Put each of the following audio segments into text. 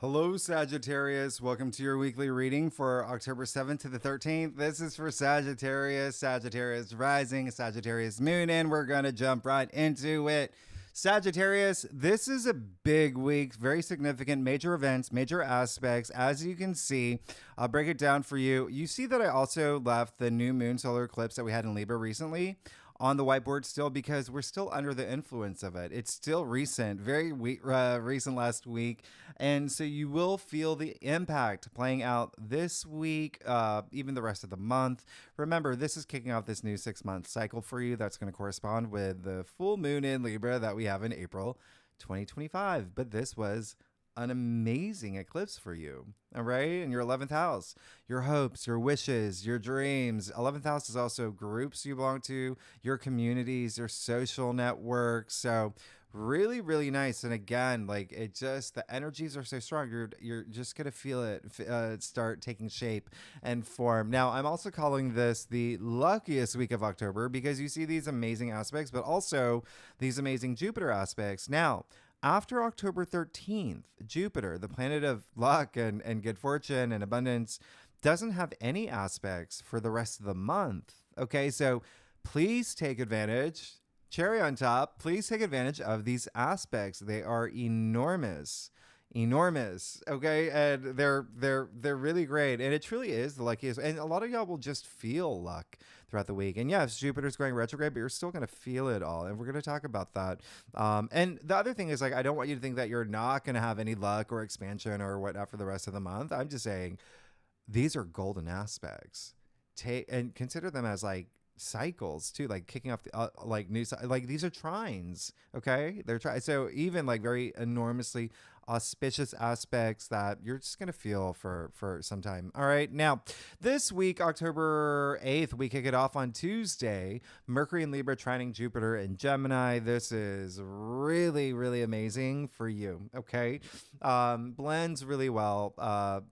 Hello, Sagittarius. Welcome to your weekly reading for October 7th to the 13th. This is for Sagittarius, Sagittarius rising, Sagittarius moon, and we're going to jump right into it. Sagittarius, this is a big week, very significant, major events, major aspects. As you can see, I'll break it down for you. You see that I also left the new moon solar eclipse that we had in Libra recently on the whiteboard still because we're still under the influence of it. It's still recent, very recent last week. And so you will feel the impact playing out this week, even the rest of the month. Remember, this is kicking off this new 6-month cycle for you that's going to correspond with the full moon in Libra that we have in April 2025. But this was an amazing eclipse for you, all right? In your 11th house, your hopes, your wishes, your dreams. 11th house is also groups you belong to, your communities, your social networks. So really, really nice. And again, like it just, the energies are so strong. You're just going to feel it start taking shape and form. Now, I'm also calling this the luckiest week of October because you see these amazing aspects, but also these amazing Jupiter aspects. Now, after October 13th, Jupiter, the planet of luck and good fortune and abundance, doesn't have any aspects for the rest of the month. Okay, so please take advantage. Cherry on top, please take advantage of these aspects. They are enormous. Okay, and they're really great, and it truly is the luckiest. And a lot of y'all will just feel luck throughout the week. And yes, Jupiter's going retrograde, but you're still going to feel it all, and we're going to talk about that. And the other thing is, like, I don't want you to think that you're not going to have any luck or expansion or whatnot for the rest of the month. I'm just saying these are golden aspects. Take and consider them as like cycles too, like kicking off the like new, like these are trines. Okay, they're so even like very enormously auspicious aspects that you're just gonna feel for some time. All right, now this week, October 8th, we kick it off on Tuesday. Mercury and Libra trining Jupiter and Gemini. This is really amazing for you. Okay, blends really well.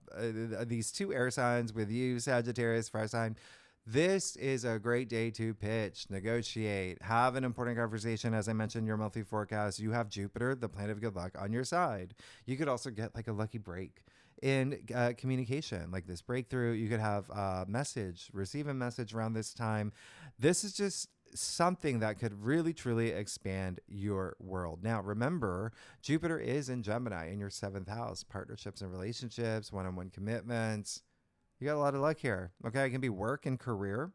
These two air signs with you, Sagittarius, fire sign. This is a great day to pitch, negotiate, have an important conversation. As I mentioned, your monthly forecast, you have Jupiter, the planet of good luck, on your side. You could also get like a lucky break in communication, like this breakthrough. You could have a message, receive a message around this time. This is just something that could really truly expand your world. Now, remember, Jupiter is in Gemini in your 7th house, partnerships and relationships, one-on-one commitments. You got a lot of luck here. Okay, it can be work and career.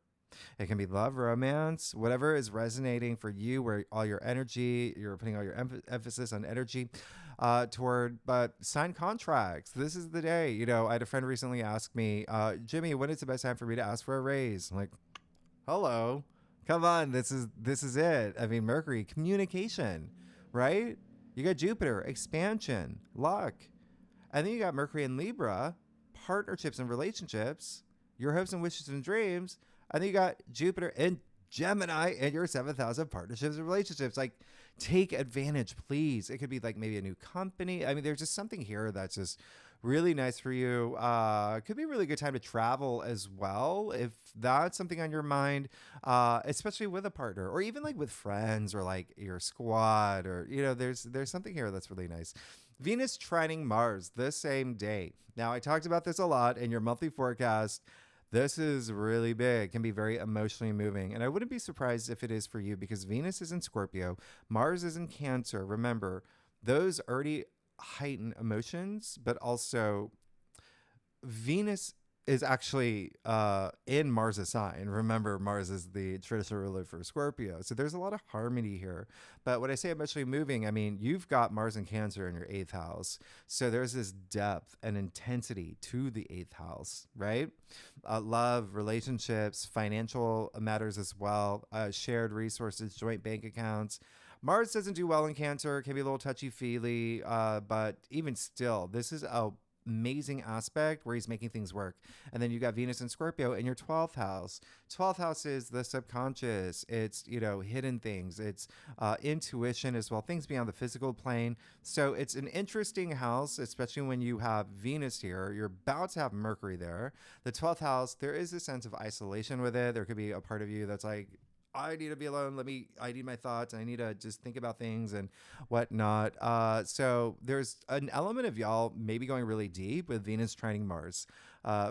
It can be love, romance, whatever is resonating for you, where all your energy, you're putting all your emphasis on energy toward, but sign contracts. This is the day. You know, I had a friend recently ask me, Jimmy, when is the best time for me to ask for a raise? I'm like, hello, come on. This is it. I mean, Mercury, communication, right? You got Jupiter, expansion, luck. And then you got Mercury in Libra, partnerships and relationships, your hopes and wishes and dreams. And then you got Jupiter in Gemini in your 7th house of partnerships and relationships. Like, take advantage, please. It could be like maybe a new company. I mean, there's just something here that's just really nice for you. Could be a really good time to travel as well, if that's something on your mind, especially with a partner or even like with friends or like your squad, or, you know, there's something here that's really nice. Venus trining Mars the same day. Now, I talked about this a lot in your monthly forecast. This is really big, can be very emotionally moving. And I wouldn't be surprised if it is for you because Venus is in Scorpio, Mars is in Cancer. Remember, those already heighten emotions, but also Venus is actually in Mars' sign. Remember, Mars is the traditional ruler for Scorpio. So there's a lot of harmony here. But when I say emotionally moving, I mean, you've got Mars and Cancer in your 8th house. So there's this depth and intensity to the 8th house, right? Love, relationships, financial matters as well, shared resources, joint bank accounts. Mars doesn't do well in Cancer. It can be a little touchy-feely, but even still, this is a amazing aspect where he's making things work. And then you got Venus and Scorpio in your 12th house. 12th house is the subconscious. It's, you know, hidden things. It's intuition as well, things beyond the physical plane. So it's an interesting house, especially when you have Venus here. You're about to have Mercury there. The 12th house, there is a sense of isolation with it. There could be a part of you that's like, I need to be alone. I need my thoughts. I need to just think about things and whatnot. So there's an element of y'all maybe going really deep with Venus trining Mars.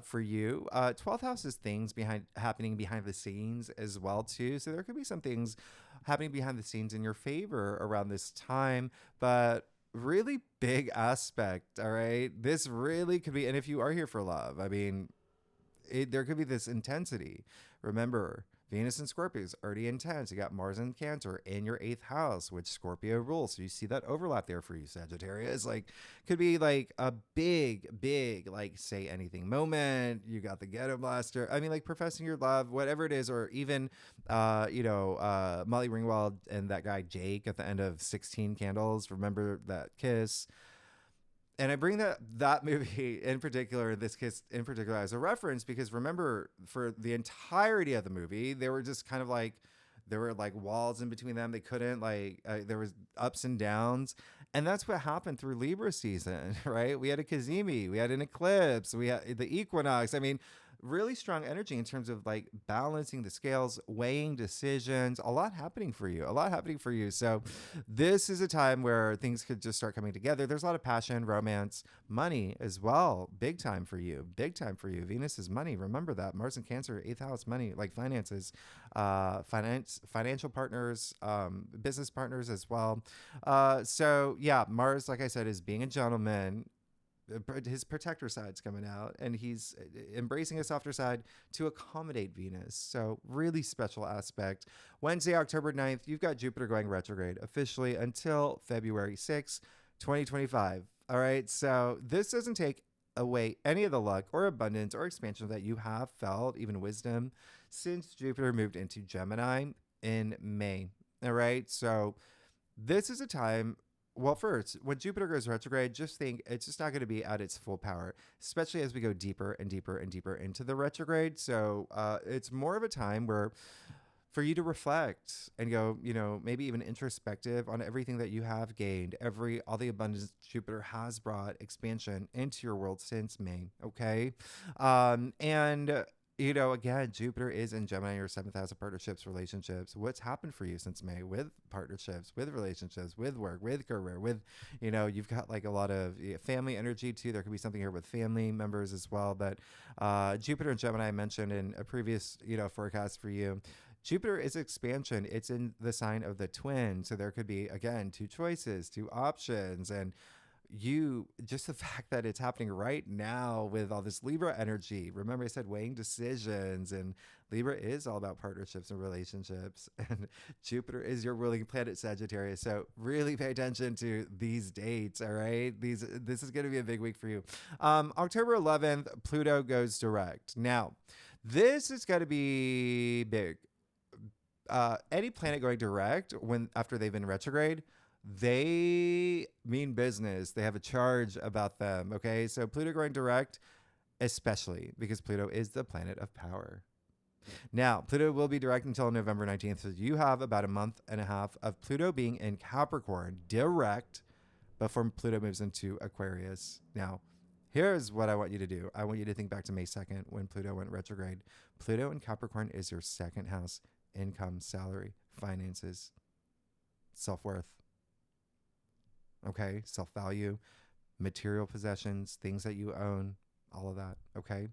For you, 12th house is things happening behind the scenes as well too. So there could be some things happening behind the scenes in your favor around this time, but really big aspect. All right, this really could be, and if you are here for love, I mean, there could be this intensity. Remember, Venus and Scorpio is already intense. You got Mars and Cancer in your 8th house, which Scorpio rules. So you see that overlap there for you, Sagittarius. Like, could be like a big, like, say anything moment. You got the ghetto blaster. I mean, like, professing your love, whatever it is, or even, Molly Ringwald and that guy Jake at the end of 16 Candles. Remember that kiss? And I bring that movie in particular, this kiss in particular, as a reference because remember, for the entirety of the movie, they were just kind of like, there were like walls in between them. They couldn't there was ups and downs. And that's what happened through Libra season, right? We had a Kazemi, we had an eclipse, we had the equinox. I mean, really strong energy in terms of like balancing the scales, weighing decisions, a lot happening for you. So this is a time where things could just start coming together. There's a lot of passion, romance, money as well. Big time for you. Venus is money. Remember that. Mars and Cancer, 8th house, money, like finances, financial partners, business partners as well. So yeah, Mars, like I said, is being a gentleman. His protector side's coming out, and he's embracing a softer side to accommodate Venus. So really special aspect. Wednesday, October 9th, you've got Jupiter going retrograde officially until February 6th, 2025. All right. So this doesn't take away any of the luck or abundance or expansion that you have felt, even wisdom, since Jupiter moved into Gemini in May. All right. So this is a time. Well, first, when Jupiter goes retrograde, just think it's just not going to be at its full power, especially as we go deeper and deeper and deeper into the retrograde. So it's more of a time where for you to reflect and go, maybe even introspective on everything that you have gained, all the abundance Jupiter has brought expansion into your world since May. Okay. And again, Jupiter is in Gemini, your 7th house of partnerships, relationships. What's happened for you since May with partnerships, with relationships, with work, with career, with, you've got like a lot of family energy too. There could be something here with family members as well. But Jupiter and Gemini I mentioned in a previous, forecast for you. Jupiter is expansion. It's in the sign of the twin. So there could be, again, 2 choices, 2 options. And just the fact that it's happening right now with all this Libra energy. Remember I said weighing decisions, and Libra is all about partnerships and relationships, and Jupiter is your ruling planet, Sagittarius. So really pay attention to these dates. All right. This is going to be a big week for you. October 11th, Pluto goes direct. Now, this is going to be big. Any planet going direct after they've been retrograde, they mean business. They have a charge about them. Okay. So Pluto going direct, especially because Pluto is the planet of power. Now, Pluto will be direct until November 19th. So you have about a month and a half of Pluto being in Capricorn direct before Pluto moves into Aquarius. Now, here's what I want you to do. I want you to think back to May 2nd when Pluto went retrograde. Pluto in Capricorn is your 2nd house, income, salary, finances, self-worth. Okay, self-value, material possessions, things that you own, all of that. Okay,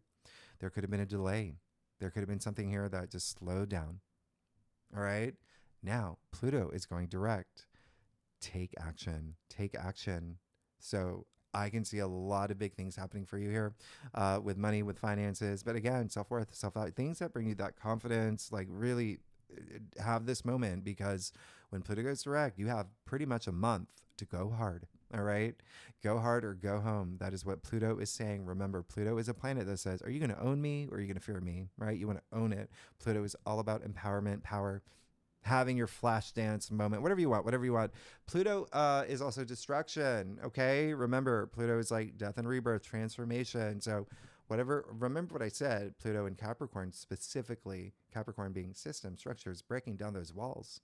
there could have been a delay. There could have been something here that just slowed down. All right, now Pluto is going direct. Take action. So I can see a lot of big things happening for you here with money, with finances, but again, self-worth, self-value, things that bring you that confidence, like really have this moment, because when Pluto goes direct, you have pretty much a month to go hard. All right. Go hard or go home. That is what Pluto is saying. Remember, Pluto is a planet that says, are you going to own me or are you going to fear me? Right. You want to own it. Pluto is all about empowerment, power, having your flash dance moment, whatever you want. Pluto is also destruction. Okay. Remember, Pluto is like death and rebirth, transformation. So remember what I said, Pluto in Capricorn, specifically Capricorn being system, structures, breaking down those walls.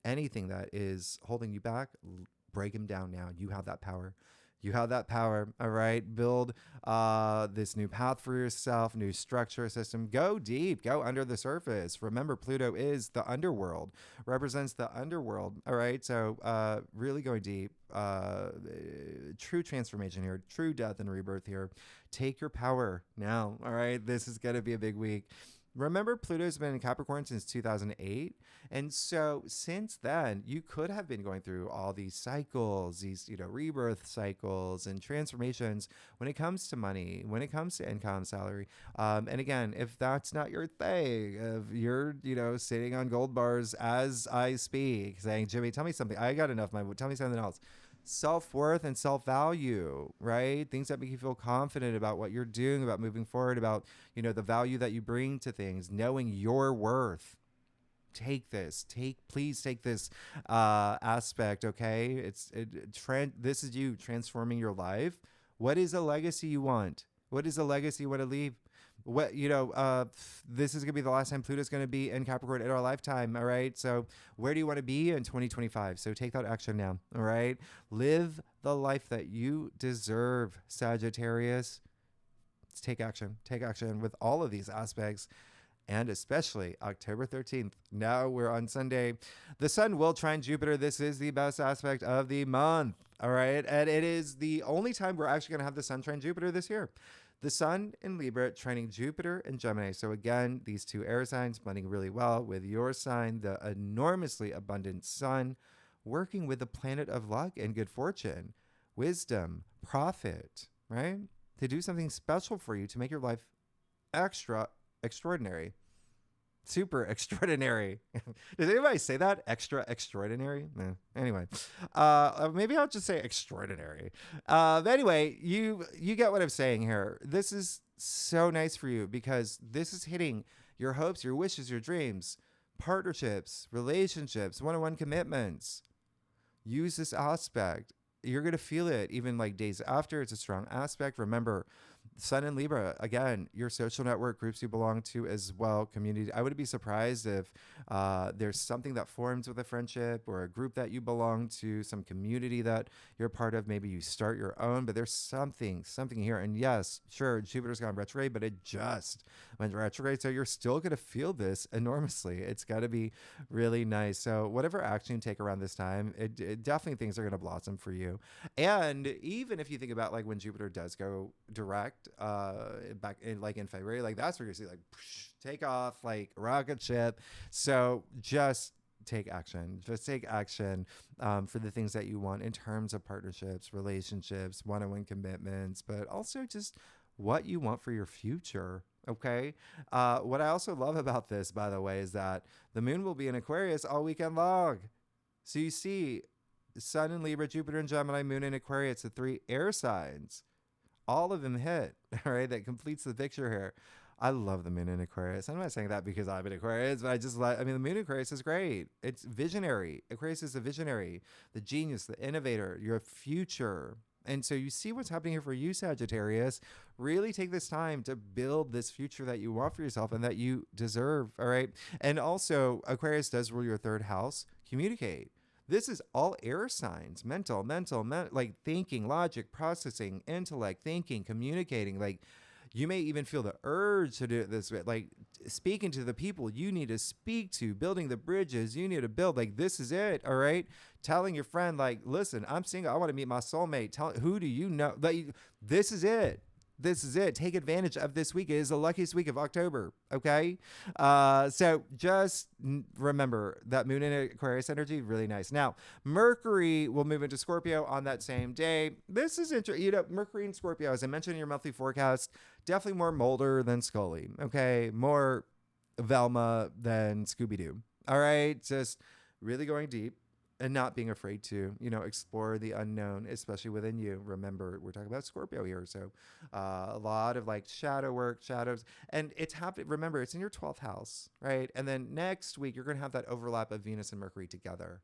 Anything that is holding you back, break them down now. You have that power. You have that power, all right? Build this new path for yourself, new structure system. Go deep, go under the surface. Remember, Pluto is the underworld, represents the underworld, all right? So really going deep, true transformation here, true death and rebirth here. Take your power now, all right? This is going to be a big week. Remember, Pluto's been in Capricorn since 2008. And so since then, you could have been going through all these cycles, these, rebirth cycles and transformations when it comes to money, when it comes to income, salary. And again, if that's not your thing, if you're, sitting on gold bars as I speak, saying, Jimmy, tell me something. I got enough. Tell me something else. Self-worth and self-value, right? Things that make you feel confident about what you're doing, about moving forward, about, the value that you bring to things, knowing your worth. Please take this aspect, okay? This is you transforming your life. What is a legacy you want? What is a legacy you want to leave? This is going to be the last time Pluto's going to be in Capricorn in our lifetime, all right? So where do you want to be in 2025? So take that action now, all right? Live the life that you deserve, Sagittarius. Let's take action with all of these aspects. And especially October 13th. Now we're on Sunday. The sun will trine Jupiter. This is the best aspect of the month, all right? And it is the only time we're actually going to have the sun trine Jupiter this year. The sun in Libra trining Jupiter and Gemini. So again, these two air signs blending really well with your sign, the enormously abundant sun, working with the planet of luck and good fortune, wisdom, profit, right? To do something special for you, to make your life extraordinary. Super extraordinary. Does anybody say that? Extraordinary? No. Anyway, maybe I'll just say extraordinary. Anyway, you get what I'm saying here. This is so nice for you because this is hitting your hopes, your wishes, your dreams, partnerships, relationships, one-on-one commitments. Use this aspect. You're going to feel it even like days after. It's a strong aspect. Remember, Sun in Libra, again, your social network, groups you belong to as well, community. I wouldn't be surprised if there's something that forms with a friendship or a group that you belong to, some community that you're part of. Maybe you start your own, but there's something here. And yes, sure, Jupiter's gone retrograde, but it just went retrograde. So you're still going to feel this enormously. It's got to be really nice. So whatever action you take around this time, it definitely things are going to blossom for you. And even if you think about like when Jupiter does go direct, back in February, like that's where you see like take off like a rocket ship. So just take action for the things that you want in terms of partnerships, relationships, one-on-one commitments, but also just what you want for your future. Okay. What I also love about this, by the way, is that the moon will be in Aquarius all weekend long. So you see Sun in Libra, Jupiter in Gemini, moon in Aquarius, the three air signs. All of them hit, all right? That completes the picture here. I love the moon in Aquarius. I'm not saying that because I'm in Aquarius, but the moon in Aquarius is great. It's visionary. Aquarius is a visionary, the genius, the innovator, your future. And so you see what's happening here for you, Sagittarius. Really take this time to build this future that you want for yourself and that you deserve, all right? And also, Aquarius does rule your third house. Communicate. This is all air signs, mental, like thinking, logic, processing, intellect, thinking, communicating. Like you may even feel the urge to do it this way, like speaking to the people you need to speak to, building the bridges you need to build. Like this is it, all right? Telling your friend, like, listen, I'm single. I want to meet my soulmate. Who do you know? Like, this is it. This is it. Take advantage of this week. It is the luckiest week of October. Okay. So just remember that moon in Aquarius energy, really nice. Now, Mercury will move into Scorpio on that same day. This is interesting. Mercury and Scorpio, as I mentioned in your monthly forecast, definitely more Mulder than Scully. Okay. More Velma than Scooby-Doo. All right. Just really going deep. And not being afraid to, explore the unknown, especially within you. Remember, we're talking about Scorpio here. So a lot of like shadow work, shadows. And it's happening. Remember, it's in your 12th house, right? And then next week, you're going to have that overlap of Venus and Mercury together.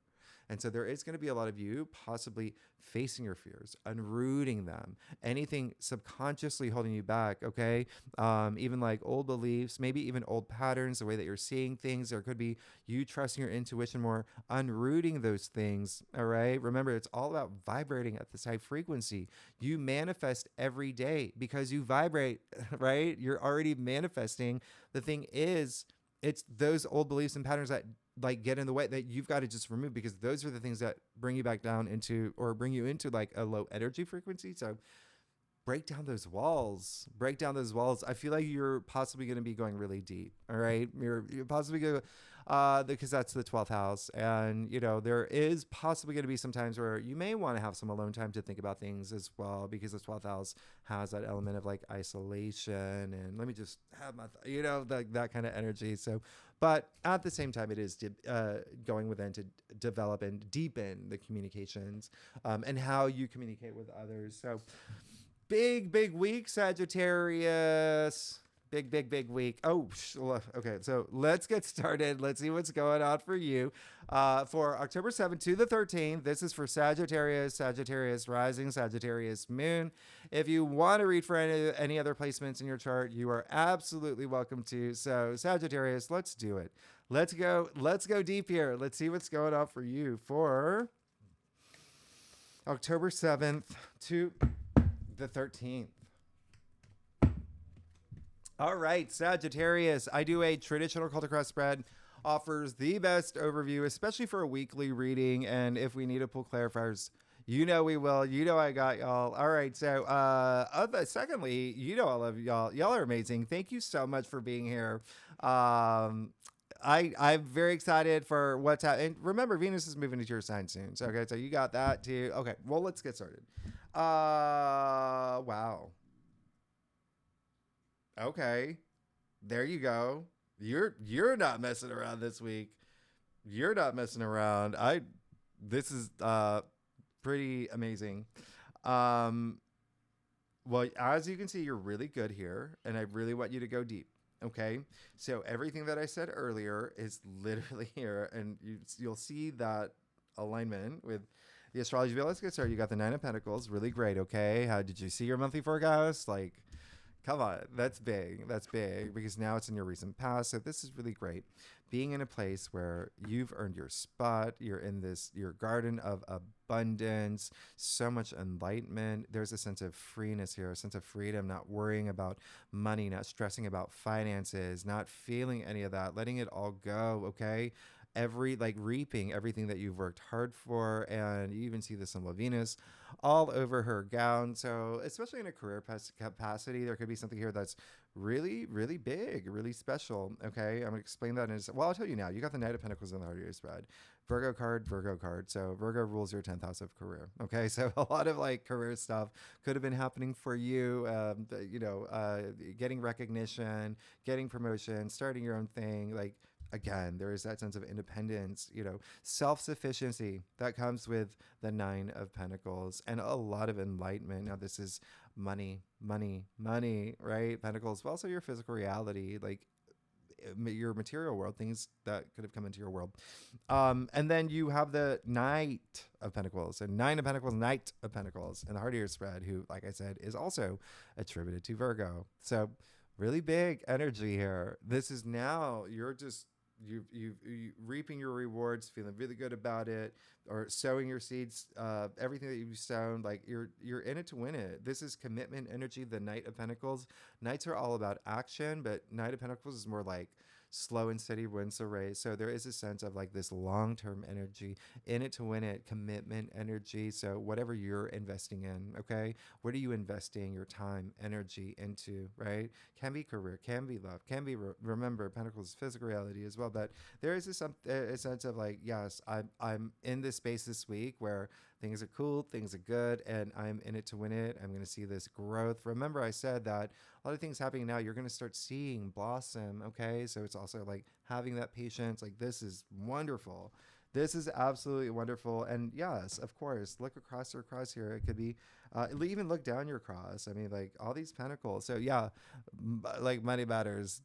And so there is going to be a lot of you possibly facing your fears, unrooting them, anything subconsciously holding you back, okay? Even like old beliefs, maybe even old patterns, the way that you're seeing things. There could be you trusting your intuition more, unrooting those things, all right? Remember, it's all about vibrating at this high frequency. You manifest every day because you vibrate, right? You're already manifesting. The thing is, it's those old beliefs and patterns that like get in the way that you've got to just remove, because those are the things that bring you back down into, or bring you into like a low energy frequency. So break down those walls. Break down those walls. I feel like you're possibly going to be going really deep. All right. You're possibly going to, because that's the 12th house. And, you know, there is possibly going to be some times where you may want to have some alone time to think about things as well, because the 12th house has that element of like isolation and let me just have my, that kind of energy. So, but at the same time, it is going within to develop and deepen the communications and how you communicate with others. So, big week, Sagittarius. Big week. Oh, okay. So let's get started. Let's see what's going on for you. For October 7th to the 13th, this is for Sagittarius, Sagittarius rising, Sagittarius moon. If you want to read for any other placements in your chart, you are absolutely welcome to. So Sagittarius, let's do it. Let's go deep here. Let's see what's going on for you for October 7th to the 13th. All right, Sagittarius. I do a traditional cult across spread. Offers the best overview, especially for a weekly reading. And if we need to pull clarifiers, you know we will. You know I got y'all. All right. So, secondly, you know I love y'all. Y'all are amazing. Thank you so much for being here. I'm very excited for what's happening. And remember, Venus is moving into your sign soon. So, okay, so you got that too. Okay, well, let's get started. Wow. Okay, there you go. You're not messing around this week. You're not messing around. This is pretty amazing. Well, as you can see, you're really good here, and I really want you to go deep. Okay, so everything that I said earlier is literally here, and you'll see that alignment with the astrology. Let's get started. You got the Nine of Pentacles, really great. Okay, how did you see your monthly forecast? Like, come on, that's big. That's big because now it's in your recent past. So this is really great. Being in a place where you've earned your spot, you're in your garden of abundance, so much enlightenment. There's a sense of freeness here, a sense of freedom, not worrying about money, not stressing about finances, not feeling any of that, letting it all go. Okay. Reaping everything that you've worked hard for. And you even see this in Venus all over her gown. So especially in a career capacity, there could be something here that's really, really big, really special. Okay, I'm gonna explain that I'll tell you now. You got the Knight of Pentacles in the heart of your spread. Virgo card. So Virgo rules your 10th house of career. Okay, so a lot of like career stuff could have been happening for you. Getting recognition, getting promotion, starting your own thing. Like, again, there is that sense of independence, self-sufficiency that comes with the Nine of Pentacles and a lot of enlightenment. Now, this is money, right? Pentacles, but also your physical reality, like your material world, things that could have come into your world. And then you have the Knight of Pentacles and Nine of Pentacles, Knight of Pentacles, and the heart of your spread, who, like I said, is also attributed to Virgo. So really big energy here. This is now you're just you reaping your rewards, feeling really good about it, or sowing your seeds, everything that you've sown, like you're in it to win it. This is commitment energy. The Knight of Pentacles. Knights are all about action, but Knight of Pentacles is more like slow and steady wins the race. So there is a sense of like this long-term energy, in it to win it, commitment energy. So whatever you're investing in, okay, what are you investing your time, energy into, right? Can be career, can be love, can be remember, Pentacles is physical reality as well. But there is a sense of like, yes, I'm in this space this week where things are cool, things are good, and I'm in it to win it. I'm going to see this growth. Remember, I said that a lot of things happening now, you're going to start seeing blossom, okay? So it's also like having that patience. Like, this is wonderful. This is absolutely wonderful. And yes, of course, look across your cross here. It could be, even look down your cross. I mean, like all these pentacles. So yeah, like money matters.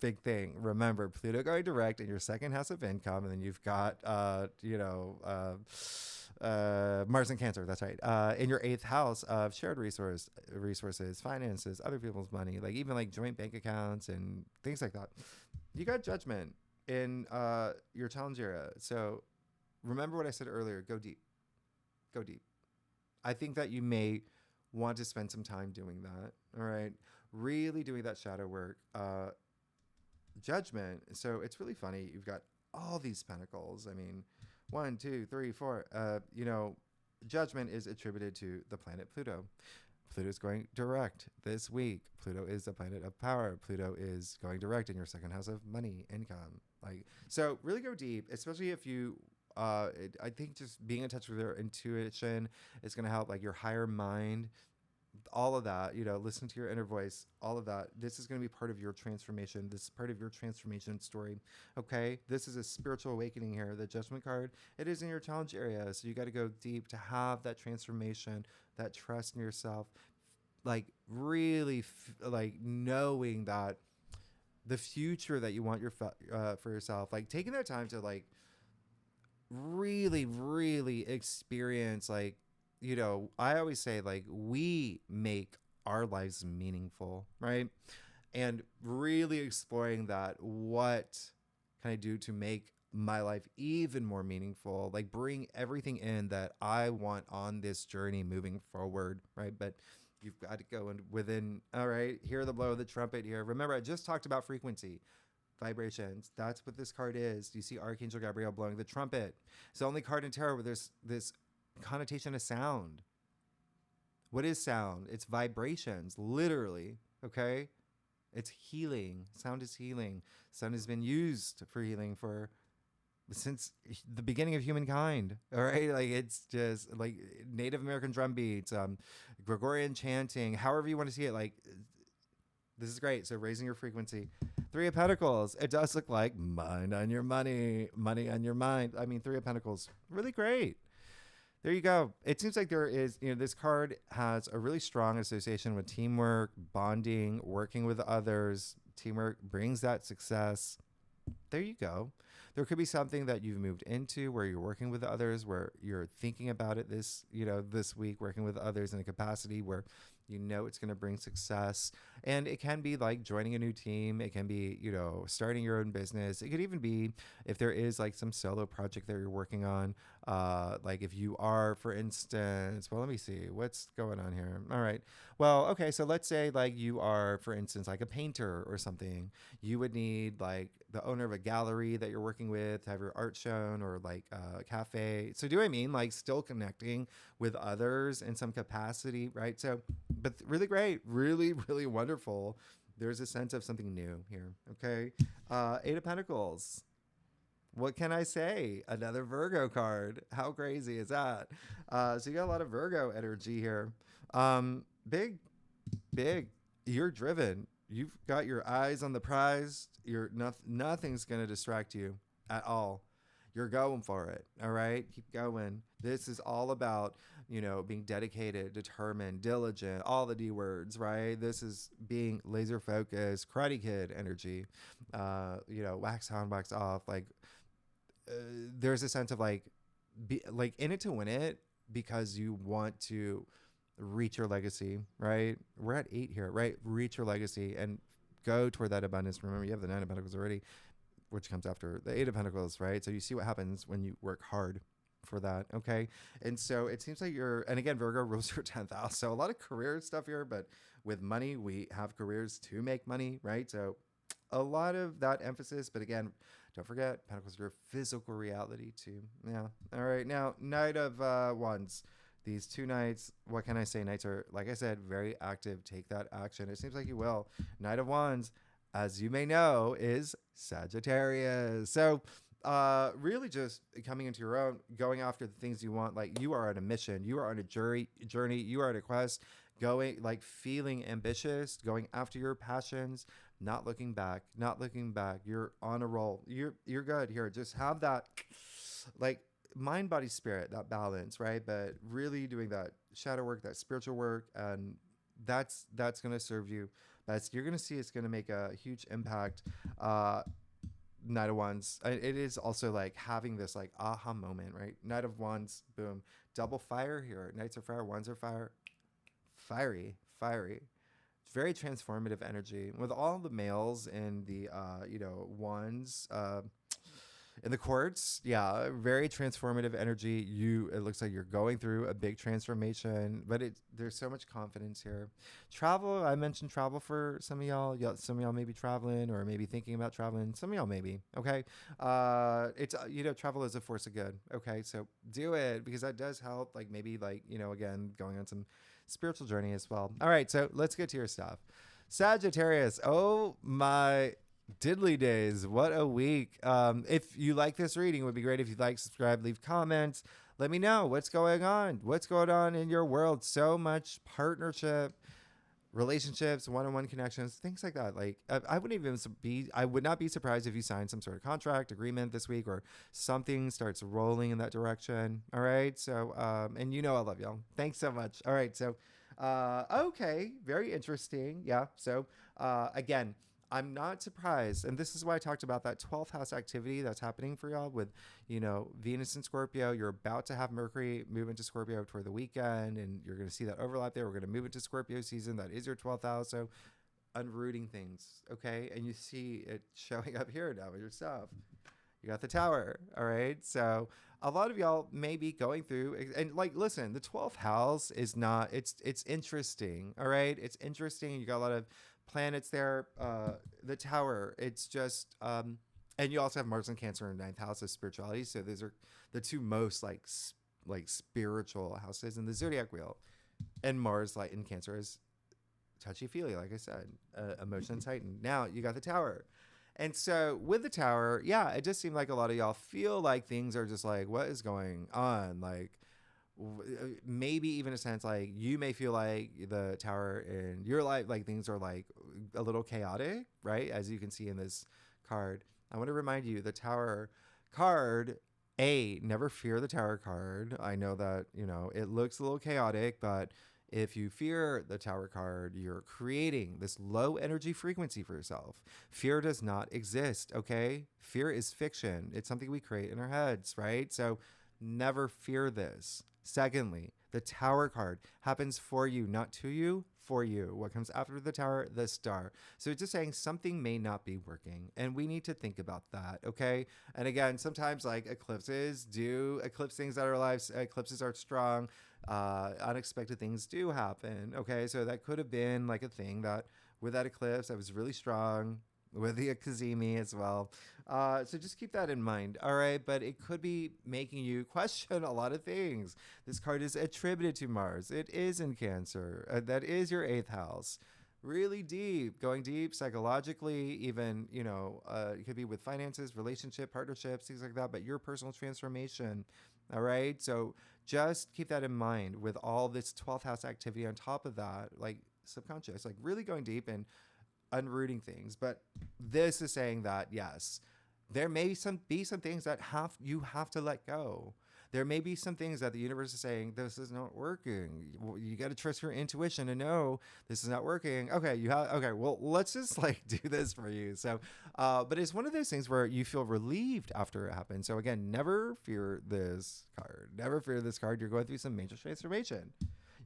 big thing. Remember, Pluto going direct in your second house of income, and then you've got, Mars and Cancer. That's right. In your eighth house of shared resources, finances, other people's money, like even like joint bank accounts and things like that. You got Judgment in your challenge area. So remember what I said earlier. Go deep. Go deep. I think that you may want to spend some time doing that. All right. Really doing that shadow work. Judgment. So it's really funny. You've got all these pentacles. I mean, 1, 2, 3, 4. Judgment is attributed to the planet Pluto. Pluto is going direct this week. Pluto is the planet of power. Pluto is going direct in your second house of money, income. Like, so really go deep, especially if you, I think just being in touch with your intuition is going to help, like your higher mind, all of that, listen to your inner voice, all of that. This is going to be part of your transformation. This is part of your transformation story. Okay. This is a spiritual awakening here. The Judgment card, it is in your challenge area. So you got to go deep to have that transformation, that trust in yourself, like really like knowing that the future that you want for yourself, like taking that time to like really, really experience, like, I always say, like, we make our lives meaningful, right? And really exploring that, what can I do to make my life even more meaningful? Like, bring everything in that I want on this journey moving forward, right? But you've got to go within, all right, hear the blow of the trumpet here. Remember, I just talked about frequency. Vibrations. That's what this card is. You see Archangel Gabriel blowing the trumpet. It's the only card in tarot where there's this connotation of sound. What is sound? It's vibrations, literally. Okay, it's healing. Sound is healing. Sound has been used for healing since the beginning of humankind. All right, like it's just like Native American drum beats, Gregorian chanting, however you want to see it. Like, this is great. So raising your frequency. 3 of Pentacles. It does look like mind on your money, money on your mind. I mean, 3 of Pentacles, really great. There you go. It seems like there is, this card has a really strong association with teamwork, bonding, working with others. Teamwork brings that success. There you go. There could be something that you've moved into where you're working with others, where you're thinking about it this week, working with others in a capacity where it's going to bring success. And it can be like joining a new team. It can be, starting your own business. It could even be if there is like some solo project that you're working on. Like if you are, for instance, well, let me see what's going on here. All right. Well, okay. So let's say like you are, for instance, like a painter or something. You would need like the owner of a gallery that you're working with to have your art shown, or like a cafe. So do I mean like still connecting with others in some capacity, right? So, but really great, really, really wonderful. There's a sense of something new here. Okay. 8 of Pentacles. What can I say? Another Virgo card. How crazy is that? So you got a lot of Virgo energy here. Big. You're driven. You've got your eyes on the prize. Nothing's going to distract you at all. You're going for it. All right. Keep going. This is all about, being dedicated, determined, diligent, all the D words, right? This is being laser focused, Karate Kid energy, wax on, wax off. Like, there's a sense of like in it to win it, because you want to reach your legacy, right? We're at 8 here, right? Reach your legacy and go toward that abundance. Remember, you have the 9 of Pentacles already, which comes after the 8 of Pentacles, right? So you see what happens when you work hard for that. Okay. And so it seems like and again, Virgo rules your 10th house. So a lot of career stuff here, but with money, we have careers to make money, right? So a lot of that emphasis, but again, don't forget, Pentacles are your physical reality too. Yeah. All right. Now, Knight of Wands. These 2 knights, what can I say? Knights are, like I said, very active. Take that action. It seems like you will. Knight of Wands, as you may know, is Sagittarius. So really just coming into your own, going after the things you want. Like, you are on a mission. You are on a journey. You are on a quest, going, like, feeling ambitious, going after your passions, not looking back. You're on a roll. You're good here. Just have that, like, mind, body, spirit, that balance, right? But really doing that shadow work, that spiritual work, and that's going to serve you best. You're going to see it's going to make a huge impact. Knight of Wands, it is also like having this like aha moment, right? Knight of Wands, boom, double fire here. Knights are fire, Wands are fire, fiery. It's very transformative energy with all the males and the wands in the quartz. Yeah, very transformative energy. It looks like you're going through a big transformation, but there's so much confidence here. Travel, I mentioned travel for some of y'all. Some of y'all may be traveling or maybe thinking about traveling. Some of y'all maybe. Okay, it's travel is a force of good. Okay, so do it because that does help. Like maybe again going on some spiritual journey as well. All right, so let's get to your stuff. Sagittarius. Oh my diddly days, what a week. If you like this reading, it would be great if you'd like, subscribe, leave comments, let me know what's going on in your world. So much partnership, relationships, one-on-one connections, things like that. Like I would not be surprised if you sign some sort of contract agreement this week or something starts rolling in that direction. All right, so and I love y'all. Thanks so much. All right, so okay, very interesting. Yeah, so again, I'm not surprised. And this is why I talked about that 12th house activity that's happening for y'all with, Venus and Scorpio. You're about to have Mercury move into Scorpio toward the weekend, and you're going to see that overlap there. We're going to move into Scorpio season. That is your 12th house. So unrooting things. Okay. And you see it showing up here now with your stuff. You got the Tower. All right. So a lot of y'all may be going through and listen, the 12th house is not, it's interesting. All right. It's interesting. You got a lot of planets there. The Tower, it's just, and you also have Mars and Cancer in 9th house of spirituality. So those are the two most like spiritual houses in the zodiac wheel. And Mars in Cancer is touchy-feely, like I said, emotions heightened. Now you got the Tower. And so with the Tower, yeah, it just seemed like a lot of y'all feel like things are just like, what is going on? Like maybe even a sense like you may feel like the Tower in your life, like things are like a little chaotic, right? As you can see in this card. I want to remind you the Tower card, never fear the Tower card. I know that, it looks a little chaotic, but if you fear the Tower card, you're creating this low energy frequency for yourself. Fear does not exist, okay? Fear is fiction. It's something we create in our heads, right? So never fear this. Secondly, the Tower card happens for you, not to you, for you. What comes after the Tower? The Star. So it's just saying something may not be working, and we need to think about that, okay? And again, sometimes like eclipses do eclipse things that our lives. Eclipses are strong. Unexpected things do happen, okay? So that could have been like a thing that with that eclipse that was really strong, with the Kazemi as well. So just keep that in mind, all right? But it could be making you question a lot of things. This card is attributed to Mars. It is in Cancer. That is your 8th house. Really deep, going deep psychologically, even, it could be with finances, relationship, partnerships, things like that, but your personal transformation, all right? So just keep that in mind with all this 12th house activity on top of that, like subconscious, like really going deep and unrooting things. But this is saying that, yes, there may be some things that you have to let go. There may be some things that the universe is saying, this is not working. You got to trust your intuition and know this is not working. Okay, well, let's just do this for you. So, but it's one of those things where you feel relieved after it happens. So again, never fear this card. Never fear this card. You're going through some major transformation.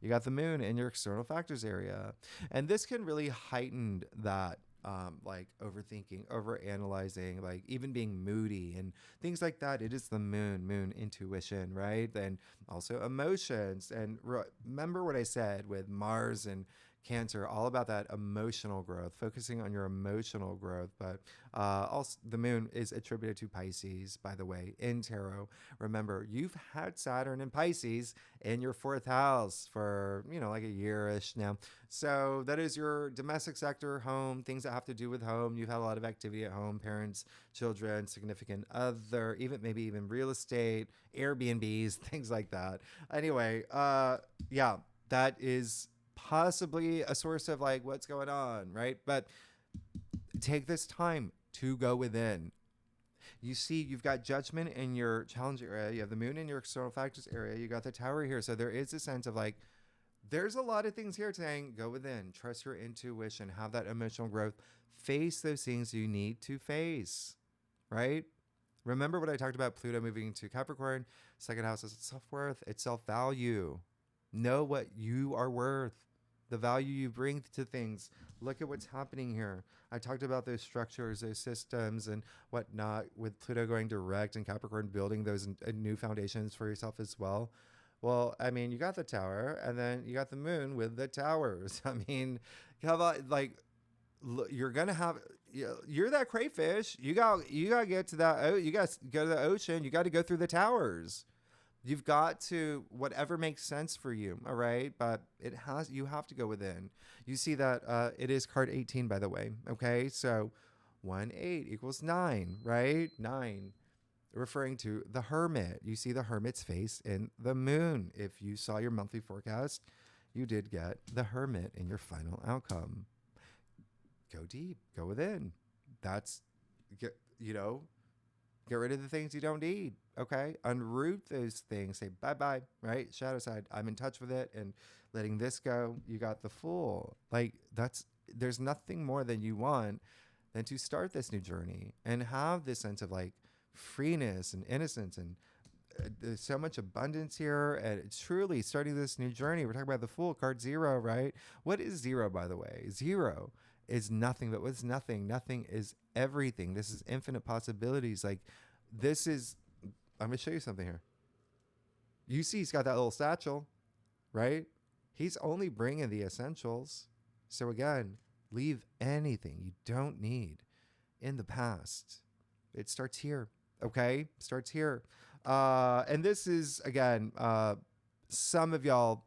You got the Moon in your external factors area. And this can really heighten that overthinking, overanalyzing, like even being moody and things like that. It is the moon intuition, right? And also emotions. And remember what I said with Mars and Cancer, all about that emotional growth, focusing on your emotional growth. But also the Moon is attributed to Pisces, by the way, in tarot. Remember, you've had Saturn in Pisces in your 4th house for, like a year-ish now. So that is your domestic sector, home, things that have to do with home. You've had a lot of activity at home, parents, children, significant other, maybe even real estate, Airbnbs, things like that. Anyway, yeah, that is possibly a source of what's going on, right? But take this time to go within. You see, you've got Judgment in your challenge area. You have the Moon in your external factors area. You got the Tower here. So there is a sense of there's a lot of things here saying go within, trust your intuition, have that emotional growth, face those things you need to face, right? Remember what I talked about Pluto moving to Capricorn? Second house is self-worth, it's self-value. Know what you are worth, the value you bring to things. Look at what's happening here. I talked about those structures, those systems and whatnot with Pluto going direct and Capricorn building those new foundations for yourself as well. Well, I mean, you got the tower and then you got the moon with the towers. I mean, how about like you're gonna have you're that crayfish. You got to get to that. You got to go to the ocean. You got to go through the towers. You've got to whatever makes sense for you. All right, but you have to go within. You see that it is card 18, by the way. Okay, so 1 8 equals 9, right? 9. Referring to the hermit. You see the hermit's face in the moon. If you saw your monthly forecast, you did get the hermit in your final outcome. Go deep, go within. That's, get rid of the things you don't need. Okay. Unroot those things. Say bye-bye, right? Shadow side. I'm in touch with it and letting this go. You got the Fool. Like there's nothing more than you want than to start this new journey and have this sense of like freeness and innocence and there's so much abundance here and it's truly starting this new journey. We're talking about the Fool, card 0, right? What is 0, by the way? 0 is nothing, but what's nothing? Nothing is everything. This is infinite possibilities. Like this is, I'm going to show you something here. You see he's got that little satchel, right? He's only bringing the essentials. So again, leave anything you don't need in the past. It starts here. Okay, starts here. And this is, again, some of y'all,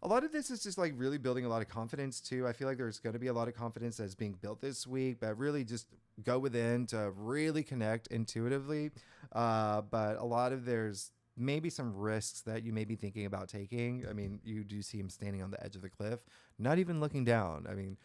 a lot of this is just like really building a lot of confidence too. I feel like there's going to be a lot of confidence that's being built this week, but really just go within to really connect intuitively. But a lot of there's maybe some risks that you may be thinking about taking. I mean, you do see him standing on the edge of the cliff, not even looking down. I mean,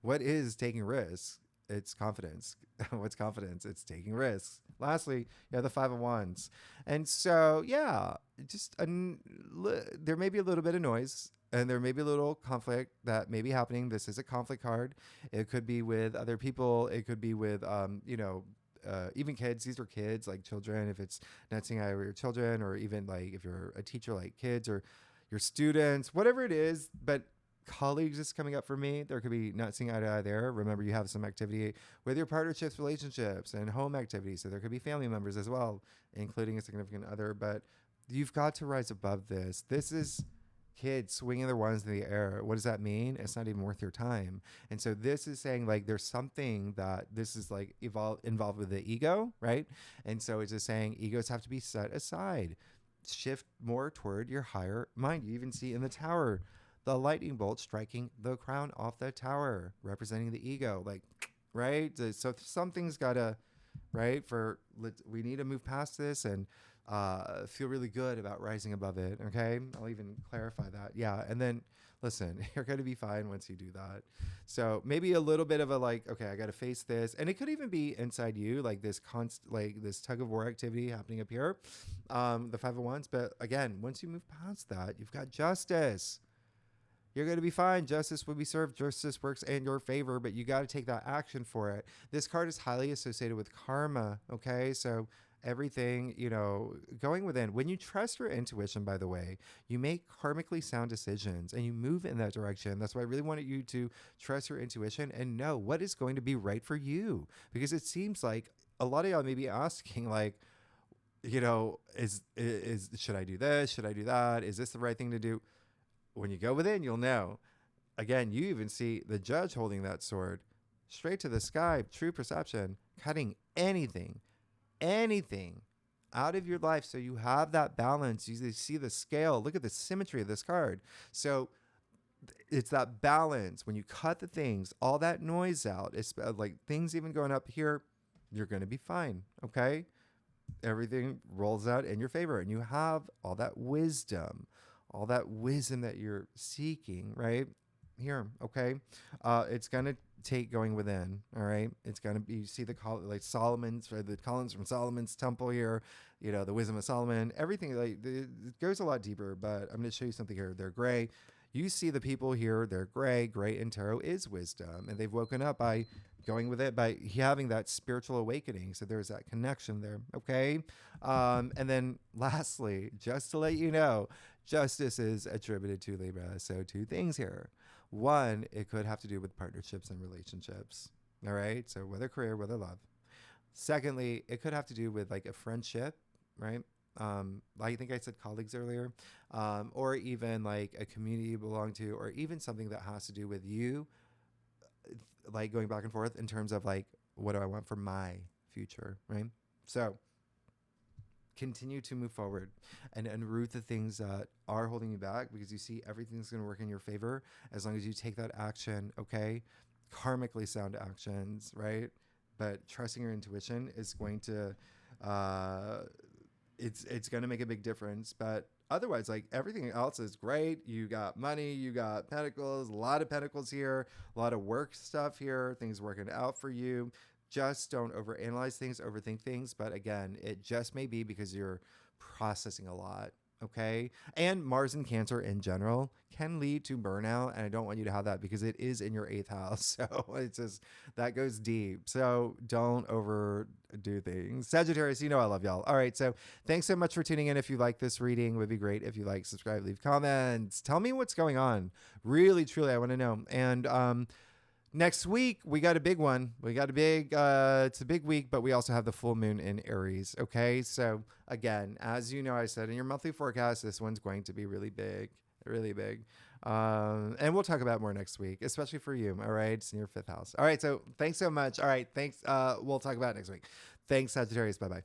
what is taking risks? It's confidence. What's confidence? It's taking risks. Lastly, you have the 5 of Wands. And so, yeah, just there may be a little bit of noise and there may be a little conflict that may be happening. This is a conflict card. It could be with other people. It could be with, even kids. These are kids, like children, if it's not seeing eye with your children, or even like if you're a teacher, like kids or your students, whatever it is. But colleagues is coming up for me. There could be not seeing eye to eye there. Remember, you have some activity with your partnerships, relationships, and home activities. So there could be family members as well, including a significant other. But you've got to rise above this. This is kids swinging their wands in the air. What does that mean? It's not even worth your time. And so this is saying like there's something that this is like involved with the ego, right? And so it's just saying egos have to be set aside. Shift more toward your higher mind. You even see in the tower the lightning bolt striking the crown off the tower, representing the ego. Like, right? So something's gotta, right? We need to move past this and feel really good about rising above it. Okay, I'll even clarify that. Yeah, and then listen, you're gonna be fine once you do that. So maybe a little bit of a like, okay, I got to face this, and it could even be inside you, like this this tug of war activity happening up here, the 5 of Wands. But again, once you move past that, you've got justice. You're going to be fine. Justice will be served. Justice works in your favor, but you got to take that action for it. This card is highly associated with karma. Okay. So everything, going within. When you trust your intuition, by the way, you make karmically sound decisions and you move in that direction. That's why I really wanted you to trust your intuition and know what is going to be right for you. Because it seems like a lot of y'all may be asking like, is should I do this? Should I do that? Is this the right thing to do? When you go within, you'll know. Again, you even see the judge holding that sword straight to the sky, true perception, cutting anything out of your life. So you have that balance. You see the scale. Look at the symmetry of this card. So it's that balance. When you cut the things, all that noise out, it's like things even going up here, you're going to be fine. Okay. Everything rolls out in your favor and you have all that wisdom that you're seeking right here. Okay. It's going to take going within. All right. It's going to be, you see the Solomon's, right? The columns from Solomon's temple here, the wisdom of Solomon, everything like it goes a lot deeper, but I'm going to show you something here. They're gray. you see the people here, they're gray. Gray in tarot is wisdom. And they've woken up by going with it, by having that spiritual awakening. So there's that connection there. Okay. And then lastly, just to let you know, justice is attributed to Libra. So two things here. One, it could have to do with partnerships and relationships. All right. So whether career, whether love. Secondly, it could have to do with like a friendship, right? I think I said colleagues earlier, or even like a community you belong to, or even something that has to do with you, like going back and forth in terms of like, what do I want for my future, right? So continue to move forward and unroot the things that are holding you back, because you see everything's going to work in your favor as long as you take that action, okay? Karmically sound actions, right? But trusting your intuition is going to, it's going to make a big difference. But otherwise, like everything else is great. You got money, you got pentacles, a lot of pentacles here, a lot of work stuff here, things working out for you. Just don't overanalyze things, overthink things. But again, it just may be because you're processing a lot. Okay. And Mars in Cancer in general can lead to burnout. And I don't want you to have that because it is in your 8th house. So it's just, that goes deep. So don't overdo things. Sagittarius, you know I love y'all. All right. So thanks so much for tuning in. If you like this reading, it would be great if you like, subscribe, leave comments. Tell me what's going on. Really, truly, I want to know. And, next week, we got a big one. We got it's a big week, but we also have the full moon in Aries. Okay. So again, as you know, I said in your monthly forecast, this one's going to be really big, really big. And we'll talk about more next week, especially for you. All right. It's in your 5th house. All right. So thanks so much. All right. Thanks. We'll talk about it next week. Thanks, Sagittarius. Bye-bye.